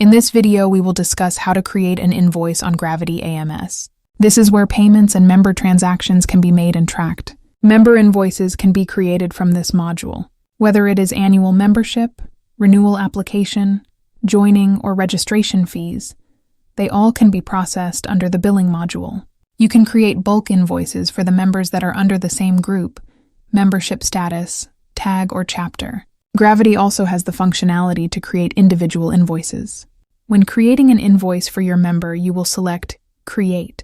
In this video, we will discuss how to create an invoice on Graviti AMS. This is where payments and member transactions can be made and tracked. Member invoices can be created from this module. Whether it is annual membership, renewal application, joining, or registration fees, they all can be processed under the billing module. You can create bulk invoices for the members that are under the same group, membership status, tag, or chapter. Graviti also has the functionality to create individual invoices. When creating an invoice for your member, you will select Create.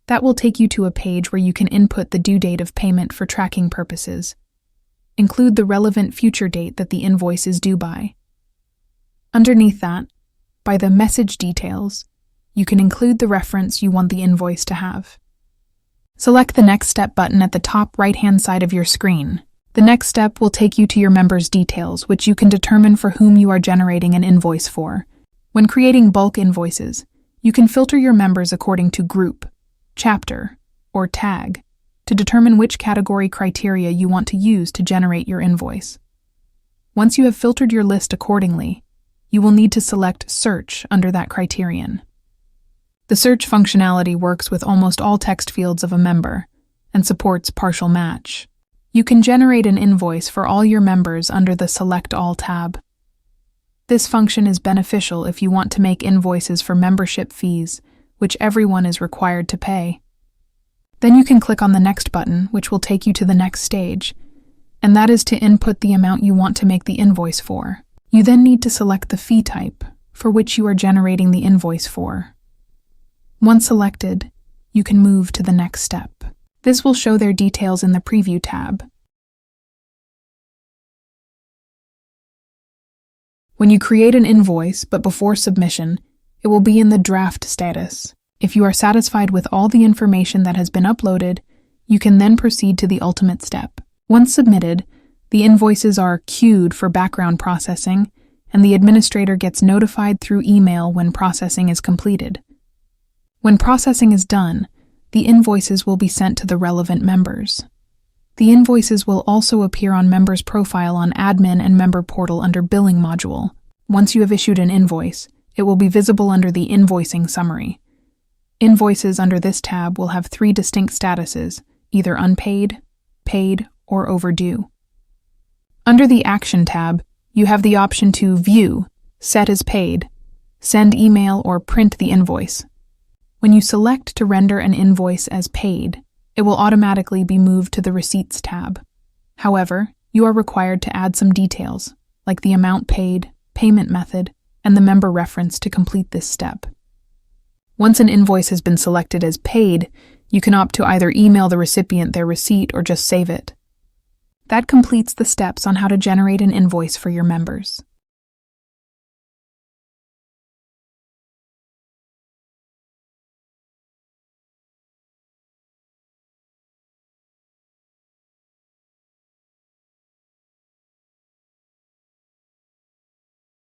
That will take you to a page where you can input the due date of payment for tracking purposes. Include the relevant future date that the invoice is due by. Underneath that, by the message details, you can include the reference you want the invoice to have. Select the Next Step button at the top right-hand side of your screen. The next step will take you to your member's details, which you can determine for whom you are generating an invoice for. When creating bulk invoices, you can filter your members according to group, chapter, or tag to determine which category criteria you want to use to generate your invoice. Once you have filtered your list accordingly, you will need to select Search under that criterion. The search functionality works with almost all text fields of a member and supports partial match. You can generate an invoice for all your members under the Select All tab. This function is beneficial if you want to make invoices for membership fees, which everyone is required to pay. Then you can click on the Next button, which will take you to the next stage, and that is to input the amount you want to make the invoice for. You then need to select the fee type for which you are generating the invoice for. Once selected, you can move to the next step. This will show their details in the Preview tab. When you create an invoice, but before submission, it will be in the draft status. If you are satisfied with all the information that has been uploaded, you can then proceed to the ultimate step. Once submitted, the invoices are queued for background processing, and the administrator gets notified through email when processing is completed. When processing is done, the invoices will be sent to the relevant members. The invoices will also appear on members' profile on Admin and Member Portal under Billing module. Once you have issued an invoice, it will be visible under the Invoicing summary. Invoices under this tab will have 3 distinct statuses, either unpaid, paid, or overdue. Under the Action tab, you have the option to View, Set as Paid, Send email, or print the invoice. When you select to render an invoice as paid, it will automatically be moved to the Receipts tab. However, you are required to add some details, like the amount paid, payment method, and the member reference to complete this step. Once an invoice has been selected as paid, you can opt to either email the recipient their receipt or just save it. That completes the steps on how to generate an invoice for your members.